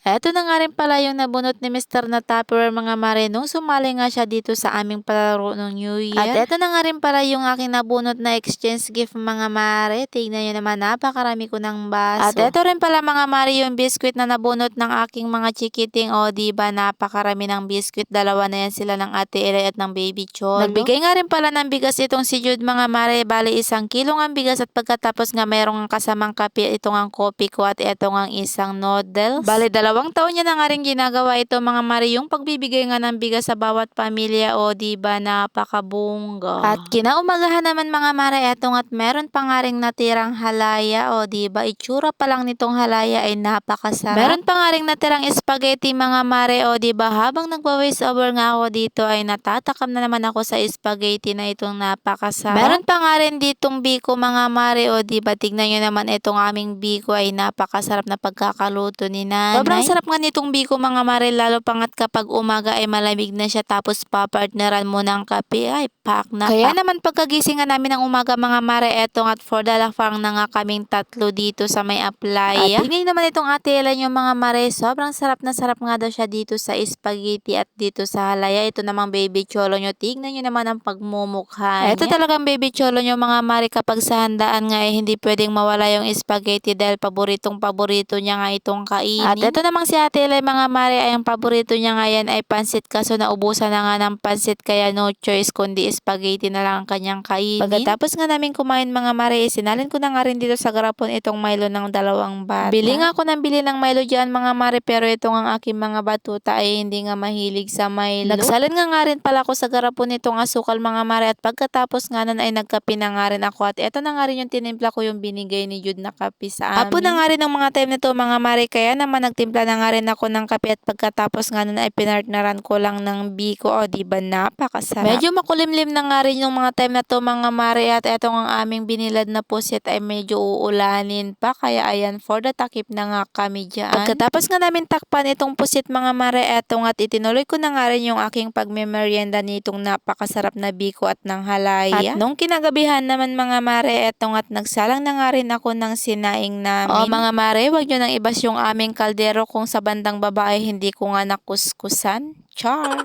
Eto na nga rin pala yung nabunot ni Mister na Tupperware mga mare nung sumali nga siya dito sa aming palaro ng New Year. At eto na nga rin pala yung aking nabunot na exchange gift mga mare. Tignan nyo naman, napakarami ko ng baso. At eto rin pala mga mare yung biskwit na nabunot ng aking mga chikiting. O diba, napakarami ng biskwit. Dalawa na yan sila ng Ate Elay at ng Baby Cholo. Nagbigay nga rin pala ng bigas itong si Jude mga mare. Bali 1 kilo ang bigas at pagkatapos nga mayroong kasamang kape. Ito nga ang kopi ko at ito nga ang isang noodles. Bali 2 taon niya na nga rin ginagawa ito mga mare, yung pagbibigay nga ng bigas sa bawat pamilya. O diba, napakabongga. At kinaumagahan naman mga mare, etong at meron pa nga ring natirang halaya. O diba, itsura pa lang nitong halaya ay napakasarap. Meron pa nga ring natirang spaghetti mga mare. O diba, habang nagwa-voice over nga ako dito ay natatakam na naman ako sa spaghetti na itong napakasarap. Meron pa nga rin ditong biko mga mare. O diba, tignan nyo naman itong aming biko ay napakasarap na pagkakaluto ni nanay. Sobrang sarap nga nitong biko mga mare, lalo pangat kapag umaga ay malamig na siya tapos papartneran mo ng kape, ay pak na pak. Kaya naman pagkagising nga namin ng umaga mga mare, etong at for the lafang na nga kaming tatlo dito sa may Aplaya. At tingnan naman itong Ate Ella nyo mga mare, sobrang sarap na sarap nga daw siya dito sa spaghetti at dito sa halaya. Ito namang Baby Cholo nyo, tignan nyo naman ang pagmumukha niya. Ito talagang Baby Cholo nyo mga mare, kapag sa handaan nga ay hindi pwedeng mawala yung spaghetti dahil paboritong paborito niya nga itong kainin. At ito namang si Ate Elay mga mare, ay ang paborito niya nga yan ay pansit, kaso naubusan na nga ng pansit kaya no choice kundi spaghetti na lang ang kanyang kainin. Pagkatapos nga namin kumain mga mare, sinalin ko na nga rin dito sa garapon itong Milo ng 2 bata. Bili nga ako ng bili ng Milo dyan mga mare, pero itong ang aking mga batuta ay hindi nga mahilig sa Milo. Nagsalin nga rin pala ako sa garapon itong asukal mga mare, at pagkatapos nga nun ay nagkape na nga rin ako. At eto na nga rin yung tinimpla ko, yung binigay ni Jude na kape sa amin. Apo na nga rin ng mga time na to mga mare, kaya naman nagtimpla na nga rin ako ng kape, at pagkatapos nga nun ay pinartneran ko lang ng biko. O diba, napakasarap. Medyo makulimlim na nga rin yung mga time na to mga mare, at etong ang aming binilad na pusit ay medyo uulanin pa, kaya ayan, for the takip na nga kami dyan. Pagkatapos nga namin takpan itong pusit mga mare, etong at itinuloy ko na nga rin yung aking pagmemeryenda nitong napakasarap na biko at ng halaya. At nung kinagabihan naman mga mare, etong at nagsalang na nga rin ako ng sinaing namin. O mga mare, wag nyo nang ibas yung aming kaldero kung sa bandang babae hindi ko nga nakuskusan. Char!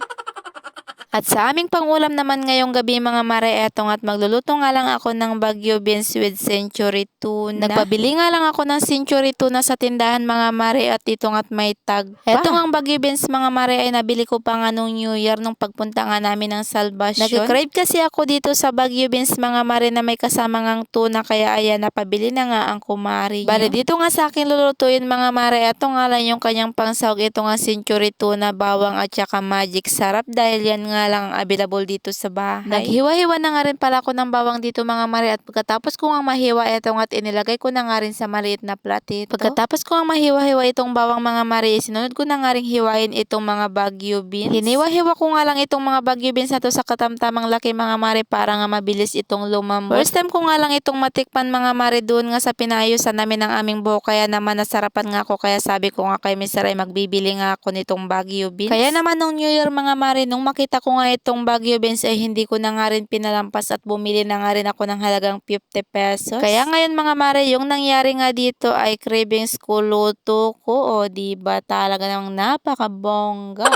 At sa aming pangulam naman ngayong gabi mga mare, etong at magluluto nga lang ako ng Baguio beans with century tuna. Nagpabili nga lang ako ng century tuna sa tindahan mga mare, at itong at may tag pa. Etong ang Baguio beans mga mare ay nabili ko pa nga nung New Year nung pagpunta nga namin ng Salvation. Nag-crave kasi ako dito sa Baguio beans mga mare na may kasama ngang tuna, kaya ayan, napabili na nga ang kumari nyo. Bale dito nga sa akin lulutuin mga mare, eto nga lang yung kanyang pangsahog, ito nga century tuna, bawang at saka magic sarap, dahil yan nga lang ang available dito sa bahay. Naghiwa-hiwa na nga rin pala ako ng bawang dito mga mare, at pagkatapos ko nga mahiwa, eto nga at inilagay ko na nga rin sa maliit na platito. Pagkatapos ko nga mahiwa-hiwa itong bawang mga mare, sinunod ko na nga rin hiwain itong mga Baguio beans. Hiniwa-hiwa ko nga lang itong mga Baguio beans na to sa katamtamang laki mga mare, para nga mabilis itong lumambot. First time ko nga lang itong matikpan mga mare doon nga sa pinayusan namin ng aming buhok, kaya naman nasarapan nga ako, kaya sabi ko nga kay Mr. ay magbibili nga ako nitong Baguio beans. Kaya naman nung New Year mga mare, nung makita ko nga itong Baguio beans ay hindi ko na nga rin pinalampas, at bumili na nga rin ako ng halagang 50 pesos. Kaya ngayon mga mare, yung nangyari nga dito ay cravings ko luto ko. O diba, talaga namang napakabongga.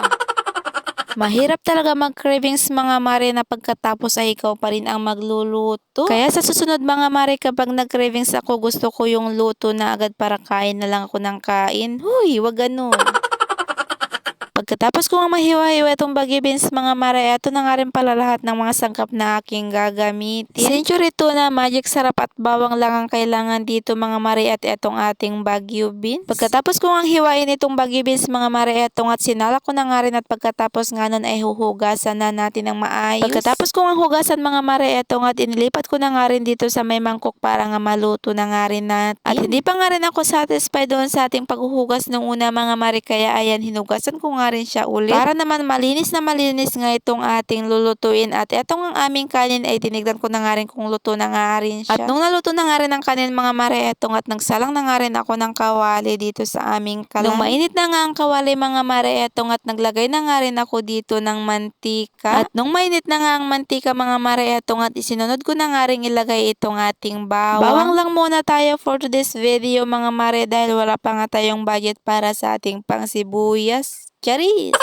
Mahirap talaga mag-cravings mga mare na pagkatapos ay ikaw pa rin ang magluluto. Kaya sa susunod mga mare, kapag nag-cravings ako, gusto ko yung luto na agad para kain na lang ako ng kain. Huy, wag ganun. Pagkatapos ko nga mahiwa-hiwa itong Baguio beans mga mare, eto na nga rin pala lahat ng mga sangkap na aking gagamitin. Century tuna, magic sarap at bawang lang ang kailangan dito mga mare, at etong ating Baguio beans. Pagkatapos ko nga hiwain itong Baguio beans mga mare, etong at sinala ko na nga rin, at pagkatapos nga nun ay huhugasan na natin ng maayos. Pagkatapos ko nga hugasan mga mare, etong at inilipat ko na nga rin dito sa may mangkok para nga maluto na nga rin natin. At hindi pa nga rin ako satisfied doon sa ating paghuhugas ng una mga mare, kaya ayan, hinugasan ko nga nga rin siya ulit para naman malinis na malinis nga itong ating lulutuin. At etong ang aming kanin ay tinignan ko na nga rin kung luto na nga rin siya. At nung naluto na nga rin ang kanin mga mare, etong at nagsalang na nga rin ako ng kawali dito sa aming kalan. Nung mainit na nga ang kawali mga mare, etong at naglagay na nga rin ako dito ng mantika. At nung mainit na nga ang mantika mga mare, etong at isinunod ko na nga rin ilagay itong ating bawang. Bawang lang muna tayo for today's video mga mare dahil wala pa nga tayong budget para sa ating pang sibuyas. Charis!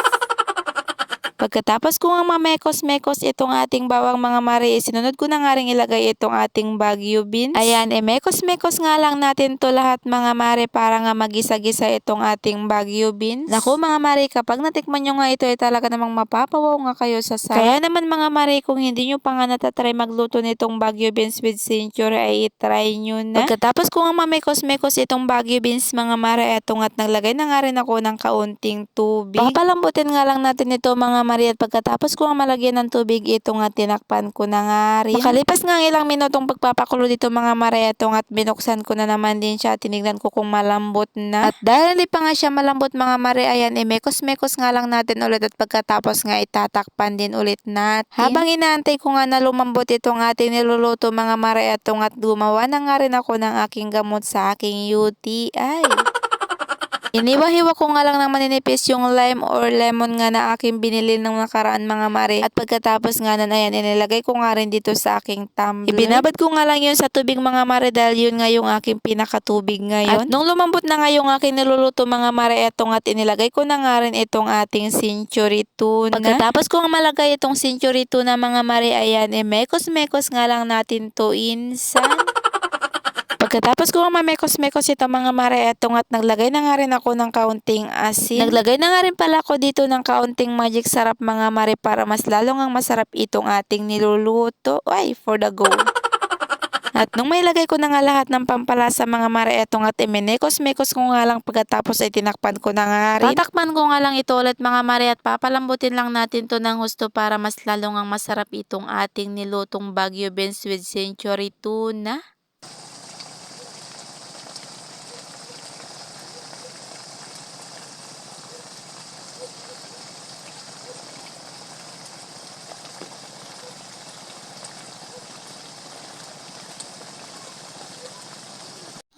Pagkatapos ko nga mamekos-mekos itong ating bawang mga mare, sinunod ko na nga rin ilagay itong ating Baguio beans. Ayan, mekos-mekos nga lang natin to lahat mga mare para nga magisa-gisa itong ating Baguio beans. Naku mga mare, kapag natikman nyo nga ito ay talaga namang mapapawaw nga kayo sa sarap. Kaya naman mga mare, kung hindi nyo pa nga natatry magluto nitong Baguio beans with Century ay itry nyo na. Pagkatapos ko nga mamekos-mekos itong Baguio beans mga mare, etong at naglagay na nga rin ako ng kaunting tubig. Papalambutin nga lang natin ito mga mare at pagkatapos ko nga malagyan ng tubig itong at tinakpan ko na nga rin. Makalipas nga ilang minutong pagpapakulo dito mga mare, etong at binuksan ko na naman din siya. Tinignan ko kung malambot na. At dahil hindi pa nga siya malambot mga mare, ayan mekos-mekos nga lang natin ulit at pagkatapos nga itatakpan din ulit natin. Habang inaantay ko nga na lumambot itong ating niluluto mga mare, etong at gumawa na nga rin ako ng aking gamot sa aking UTI. Iniwa-hiwa ko nga lang ng maninipis yung lime or lemon nga na aking binili ng nakaraan mga mare. At pagkatapos nga nun, ayan, inilagay ko nga rin dito sa aking tumbler. Ibinabad ko nga lang yun sa tubig mga mare dahil yun nga yung aking pinakatubig ngayon. At nung lumambot na nga yung aking niluluto mga mare, etong at inilagay ko na nga rin itong ating Century tuna. Pagkatapos ko nga malagay itong Century tuna mga mare, ayan, mekos-mekos nga lang natin to insan. Pagkatapos ko nga mamekos-mekos ito mga mare, etong at naglagay na nga rin ako ng kaunting asin. Naglagay na nga rin pala ako dito ng kaunting magic sarap mga mare para mas lalong ang masarap itong ating niluluto. Ay, for the go! At nung may lagay ko na nga lahat ng pampalasa mga mare, etong at iminekos-mekos ko nga lang pagkatapos ay tinakpan ko na nga rin. Tatakpan ko nga lang ito ulit mga mare at papalambutin lang natin to ng husto para mas lalong ang masarap itong ating nilutong Baguio beans with Century tuna.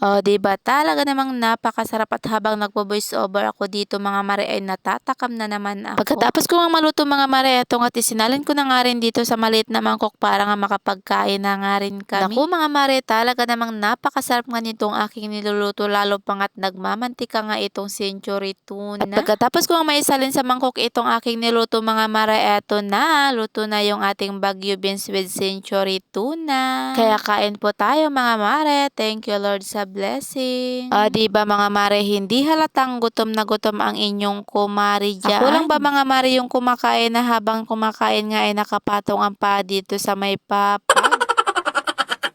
Oh, 'di ba? Talaga namang napakasarap at habang nagvo-voice over ako dito mga mare ay natatakam na naman ako. Pagkatapos ko nga maluto mga mare, etong at isinalin ko na nga rin dito sa maliit na mangkok para nga makapagkain na nga rin kami. Naku mga mare, talaga namang napakasarap nga nitong aking niluluto lalo pang at nagmamantika nga itong Century tuna. At pagkatapos ko nga maisalin sa mangkok itong aking niluto mga mare, eto na, luto na yung ating Baguio beans with Century tuna. Kaya kain po tayo mga mare. Thank you Lord sa blessing. Diba mga mare, hindi halatang gutom na gutom ang inyong kumari dyan. Ako lang ba mga mare yung kumakain na habang kumakain nga ay nakapatong ang paa dito sa may papa?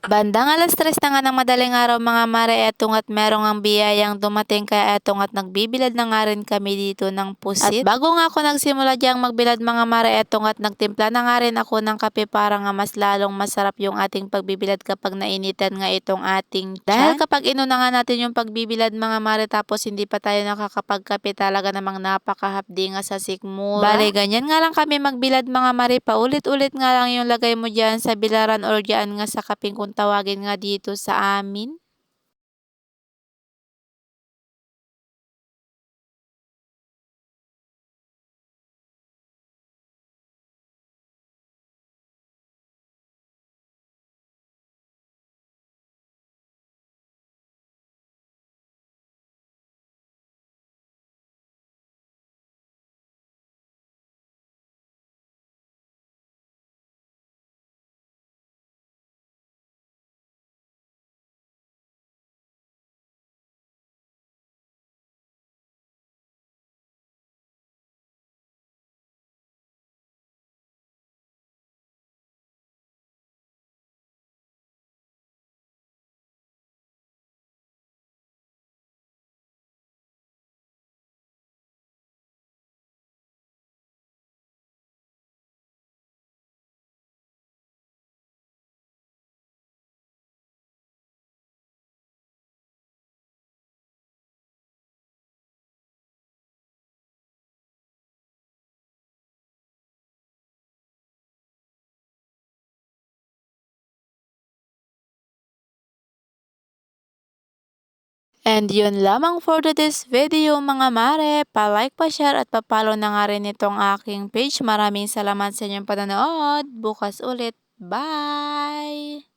Bandang 3:00 na nga ng madaling araw mga mare, etong at merong ang biyayang dumating kaya etong at nagbibilad na nga rin kami dito ng pusit. At bago nga ako nagsimula diyang magbilad mga mare, etong at nagtimpla na nga rin ako ng kape para nga mas lalong masarap yung ating pagbibilad kapag nainitan nga itong ating tiyan. Dahil kapag inuna nga natin yung pagbibilad mga mare tapos hindi pa tayo nakakapagkape, talaga namang napakahapdi nga sa sikmura. Bale, ganyan nga lang kami magbilad mga mare, paulit-ulit nga lang yung lagay mo dyan sa bilaran or dyan nga sa kaping kung tawagin nga dito sa amin. And yun lamang for today's video mga mare. Pa-like, pa-share at pa-follow na nga rin itong aking page. Maraming salamat sa inyong panonood. Bukas ulit. Bye!